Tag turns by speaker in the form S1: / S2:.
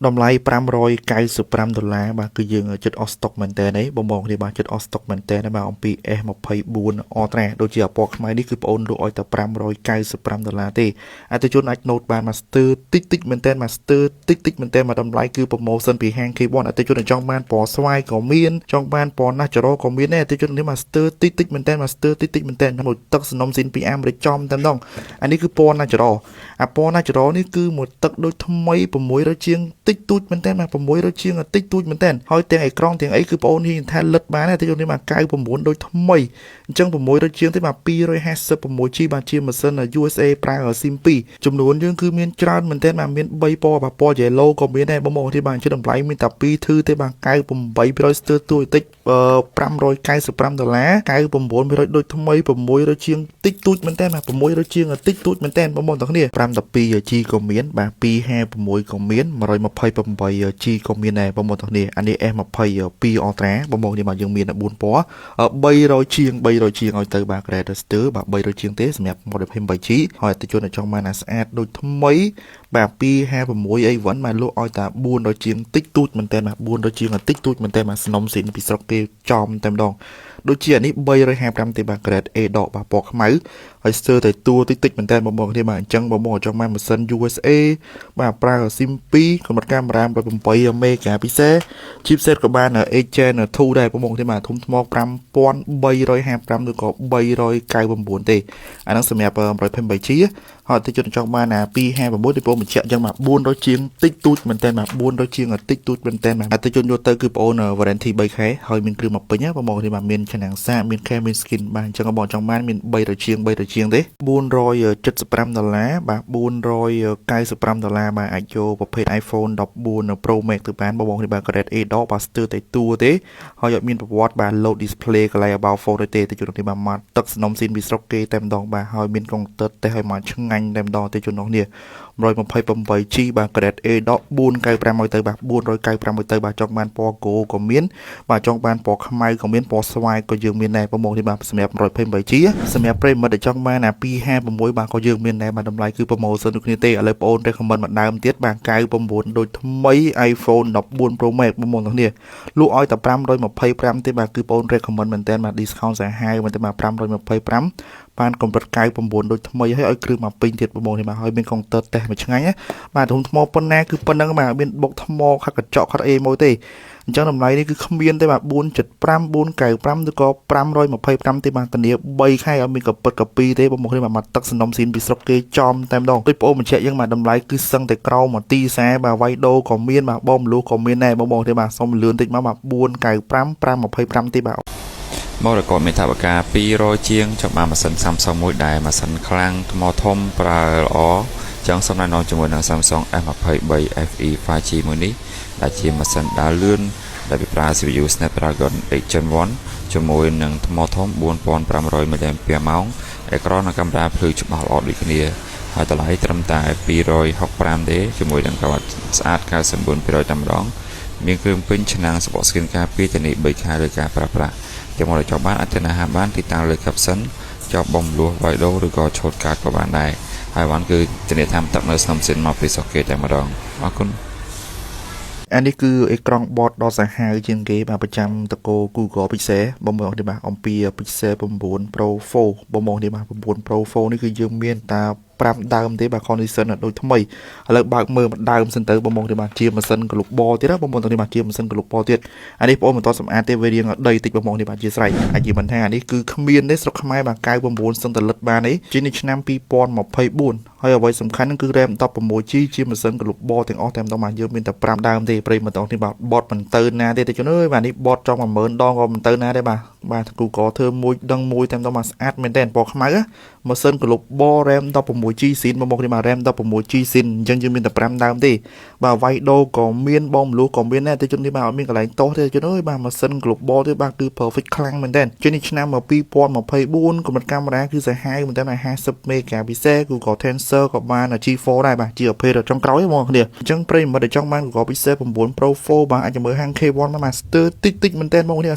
S1: តម្លៃ$595បាទគឺយើងចិត្តអស់ស្តុកមែនតើនេះបងៗគ្នាបាទចិត្តអស់ស្តុកមែនតើបាទអំពី S24 Ultra ដូចជាពណ៌ខ្មៅនេះគឺបងអូនលក់ឲ្យតែ$595ទេអតិថិជនអាច note បាន master តិចមែនតើ master តិចមែនតើមកតម្លៃគឺ promotion ពីហាង K1 អតិថិជនចង់បានពណ៌ស្វាយក៏មានចង់បានពណ៌ natural ក៏មានដែរអតិថិជននេះ master តិចមែនតើ master តិចមែនតើមួយទឹកសំណុំស៊ីនពីអាមេរិកចំតែម្ដងអានេះគឺពណ៌ natural អាពណ៌ natural នេះគឺមួយទឹកដូចថ្មី600ជាងតិចតួចមែនតើ600ជាងតិចតួចមែនតើហើយទាំងអេក្រង់ទាំងអីគឺបងអូនហ៊ានថាលិតបានទេទីនេះមក99ដូចថ្មីអញ្ចឹង600ជាងទេបាទ 256G បាទជាម៉ាស៊ីន USA ប្រើ SIM 2ចំនួនយើងគឺមានច្រើនមែនតើបាទមាន3ពណ៌បាទពណ៌ yellow ក៏មានដែរបងប្អូនទីបាទជាតម្លៃមានតែ2ធឺទេបាទ98%ស្ទើរទួយតិច$595 99%ដូចថ្មី600ជាងតិចតួចមែនតើបាទ600ជាងតិចតួចមែនតើបងប្អូនទាំងគ្នា 512G ក៏មានបាទ256ក៏មាន 128G ក៏មានដែរបងប្អូនទាំងគ្នាអានេះ S22 Ultra បងប្អូននេះបាទយើងមាន4ពណ៌300ជាងឲ្យទៅបាទ Grandster បាទ300ជាងទេសម្រាប់ Model 28G ហើយអតិថិជនចង់បានស្អាតដូចថ្មីបាទ256 A1 មកលក់ឲ្យតែ400ជាងតិចតួចមែនតើបាទ400ជាងតិចតួចមែនតើបាទសំណុំស៊ីនពីស្រុកគេចំតែម្ដងដូចជាអានេះ355ទេបាទ Grade A ដកបាទពណ៌ខ្មៅហើយស្ទើរតែតួតិចមែនតើបងប្អូនគ្នាបាទអញ្ចឹងបងប្អូនចង់បានម៉ាស៊ីន USA បាទប្រើ SIM 2កម្រិតកាមេរ៉ា108មេហ្គាពិសេស chipset ក៏បាន Gen 2ដែរបងប្អូនគ្នាបាទធំថ្ម5355ឬក៏399ទេអាហ្នឹងសម្រាប់ 128G ហើយអតិថិជនចង់បាន256ទីបងបញ្ជាក់អញ្ចឹងបាទ400ជាងតិចតួចមែនតើបាទ400ជាងតិចតួចមែនតើបាទអតិថិជនយកទៅគឺបងអូន warranty 3ខែហើយមានគ្រឿងមកពេញបងប្អូនគ្នាបាទមានឆ្នាំងសាកមានខែមាន skin បាទអញ្ចឹងបងចង់បានមាន300ជាងទេ$475បាទ$495បាទអាចយកប្រភេទ iPhone 14 Pro Max ទៅបានបងប្អូនគ្នាបាទ Grade A ដកបាទស្ទើរតែតួទេហើយអត់មានប្រវត្តិបាទ load display កន្លែង about phone ទេទៅជួននេះបាទមកទឹកសំណុំស៊ីនពីស្រុកគេតែម្ដងបាទហើយមានកុងទ័រទេឲ្យមកឆ្ងាញ់តែម្ដងទៅជួននោះនេះ 128G បាទ Grade A ដក495ឲ្យទៅបាទ495ឲ្យទៅបាទចង់បានពណ៌ gold ក៏មានបាទចង់បានពណ៌ខ្មៅក៏មានពណ៌ស្វាយក៏យើងមានដែរបងប្អូននេះបាទសម្រាប់ 128G សម្រាប់ប្រិមិត្តដែលចង់បាន256បាទក៏យើងមានដែរបាទតម្លៃគឺ promotion ដូចគ្នាទេឥឡូវបងអូន recommend មកដើមទៀតបាទ99ដូចថ្មី iPhone 14 Pro Max បងប្អូនទាំងគ្នាលក់ឲ្យតែ525ទេបាទគឺបងអូន recommend មែនតើបាទ discount សាហាវមែនតើបាទ525បានកម្រិត99ដូចថ្មីហើយឲ្យគ្រឿងមកពេញទៀតបងប្អូននេះបាទហើយមានកុងទ័រតេស្តមកឆ្ងាញ់ណាបាទធំថ្មប៉ុណ្ណាគឺប៉ុណ្ណឹងបាទមានបុកថ្មខាត់កញ្ចក់ខាត់អីមួយទេអញ្ចឹងតម្លៃនេះគឺគ្មានទេបាទ475 495ឬក៏525ទេបាទធានា3ខែឲ្យមានកពិតកពីទេបងប្អូននេះបាទទឹកសំណុំស៊ីនពីស្រុកគេចំតែម្ដងដូចបងអូនបញ្ជាក់យ៉ាងបាទតម្លៃគឺសឹងតែក្រោមមកទីសាបាទវាយដូក៏មានបាទបងមលូក៏មានដែរបងប្អូនទេបាទសុំលឿនតិចមកបាទ495 525ទេបាទ
S2: មករកមានថាបកា200ជាងចង់បានម៉ាស៊ីន Samsung មួយដែរម៉ាស៊ីនខ្លាំងថ្មធំប្រើល្អចង់សំណែនងជាមួយនឹង Samsung S23 FE 5G មួយនេះដែលជាម៉ាស៊ីនដើរលឿនដែលប្រើ CPU Snapdragon 8 Gen 1ជាមួយនឹងថ្មធំ4500 mAh អេក្រង់និងកាមេរ៉ាភ្លឺច្បាស់ល្អដូចគ្នាហើយតម្លៃត្រឹមតែ265ទេជាមួយនឹងកាវ៉ាត់ស្អាត 99% តែម្ដងមានគ្រឿងពេញឆ្នាំងសបក skin ការពារធានា3ខែលើការប្រើប្រាស់ទាំងមកចង់បានអត្ថនហាបានទីតាំងលើ caption ចោលបំលួសវាយដូឬក៏ឆូតកាតក៏បានដែរហើយបានគឺធានាថាទឹកនៅស្នំសិនមកពីសុកគេតែម្ដងអរគុណ
S1: អានេះគឺអេក្រង់ board ដ៏សាហាវជាងគេបាទប្រចាំតកូ Google Pixel បងប្អូននេះបាទអំពី Pixel 9 Pro 4បងប្អូននេះបាទ9 Pro 4នេះគឺយើងមានតែ5ដើមទេបាទ condition ដូចថ្មីឥឡូវបើកមើលមួយដើមសិនទៅបងប្អូននេះបាទជាម៉ាស៊ីន global ទៀតណាបងប្អូននេះបាទជាម៉ាស៊ីន global ទៀតអានេះបងប្អូនមិនតសម្អាតទេវារៀងដីតិចបងប្អូននេះបាទជាស្រេចអាចនិយាយមិនថាអានេះគឺគ្មានទេស្រុកខ្មែរបាទ99សឹងតែលិតបានទេជានេះឆ្នាំ2024ហើយអ្វីសំខាន់ហ្នឹងគឺ RAM 16G ជាម៉ាស៊ីន global ទាំងអស់តែម្ដងបាទយើងមានតែ5ដើមទេប្រិយម្ដងនេះបាទ bot មិនទៅណាទេតែជឿនអើយបាទនេះ bot ចង់10000ដងក៏មិនទៅណាទេបាទ Google ធ្វើមួយដឹងមួយតែម្ដងបាទស្អាតមែនតើពណ៌ខ្មៅម៉ាស៊ីន global RAM 16G ស៊ីនបងប្អូននេះបាទ RAM 16G ស៊ីនអញ្ចឹងយើងមានតែ5ដើមទេបាទវាយដូក៏មានបងមលូក៏មានដែរតែជឿននេះបាទអត់មានកន្លែងតោះទេជឿនអើយបាទម៉ាស៊ីន global ទេបាទគឺ perfect ខ្លាំងមែនតើជឿននេះឆ្នាំ2024កម្រិតកាមេរ៉ាគឺសាហាវមែនតើ50 megapixel Google Tensor ក៏បាន G4 ដែរបាទជាប្រភេទចុងក្រោយបងប្អូនគ្នាអញ្ចឹងប្រិយមិត្តដែលចង់បាន Google Pixel 9 Pro 4បាទអាចមើលហាង K1 មក Master តិចមែនតើបងប្អូន